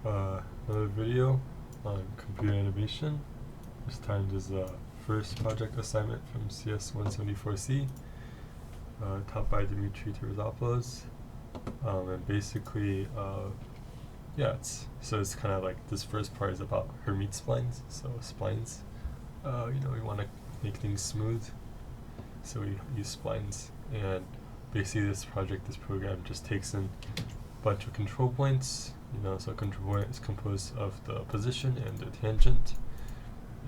Another video on computer animation. This time is the first project assignment from CS 174C, taught by Dimitri Terzopoulos. And basically, it's kind of like this first part is about Hermite splines. So splines, we want to make things smooth, so we use splines. And basically, this program just takes in a bunch of control points. So a control point is composed of the position and the tangent,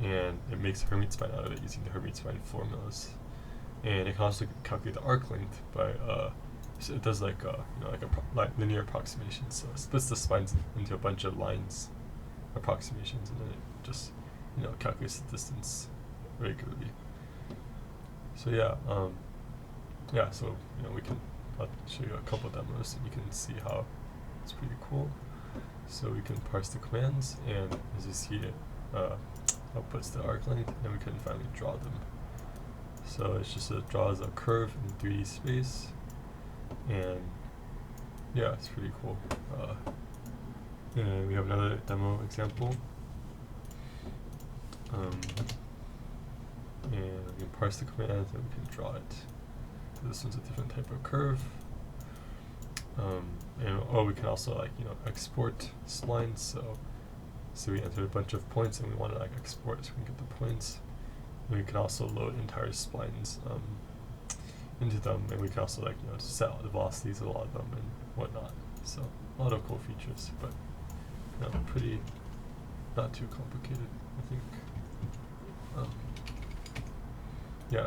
and it makes a Hermite spline out of it using the Hermite spline formulas. And it can also calculate the arc length by so it does like a linear approximation. So it splits the splines into a bunch of lines approximations, and then it just calculates the distance regularly. So I'll show you a couple demos and you can see how it's pretty cool. So we can parse the commands, and as you see, it outputs the arc length, and we can finally draw them. So it draws a curve in 3D space, and it's pretty cool. And we have another demo example. And we can parse the commands, and we can draw it. So this one's a different type of curve. We can also export splines. So we entered a bunch of points, and we want to export so we can get the points. And we can also load entire splines into them, and we can also set the velocities of a lot of them and whatnot. So a lot of cool features, but pretty not too complicated, I think.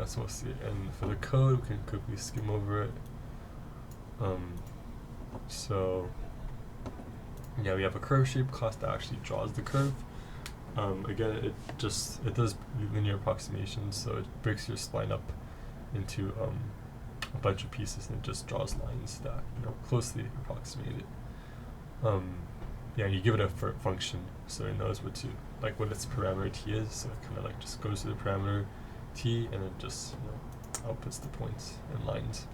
So we'll see. And for the code, we can quickly skim over it. We have a curve shape class that actually draws the curve. Again, it does linear approximations, so it breaks your spline up into a bunch of pieces, and it just draws lines that closely approximate it. You give it a function, so it knows what its parameter t is. So it kind of just goes to the parameter t, and it just outputs the points and lines.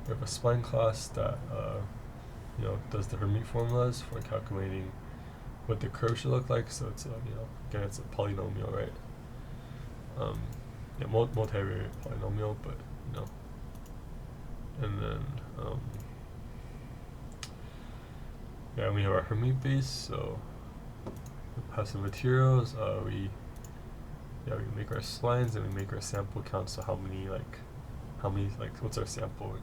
We have a spline class that does the Hermite formulas for calculating what the curve should look like. So it's again, it's a polynomial, right? Multivariate polynomial, but and then we have our Hermite base. So we have some materials. We make our splines, and we make our sample count. So how many what's our sampling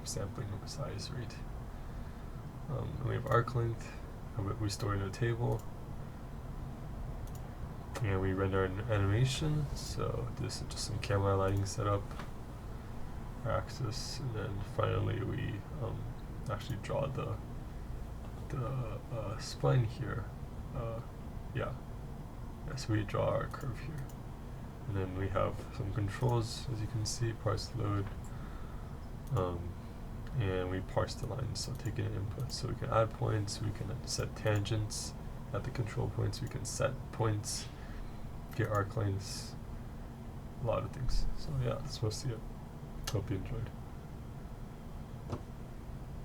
size, right? And we have arc length, we store in a table, and we render an animation. So this is just some camera lighting setup, axis, and then finally we actually draw the spline here. So we draw our curve here, and then we have some controls, as you can see: parse, load. And we parse the lines, so taking an input. So we can add points, we can set tangents at the control points, we can set points, get arc lengths, a lot of things. So that's mostly it. Hope you enjoyed.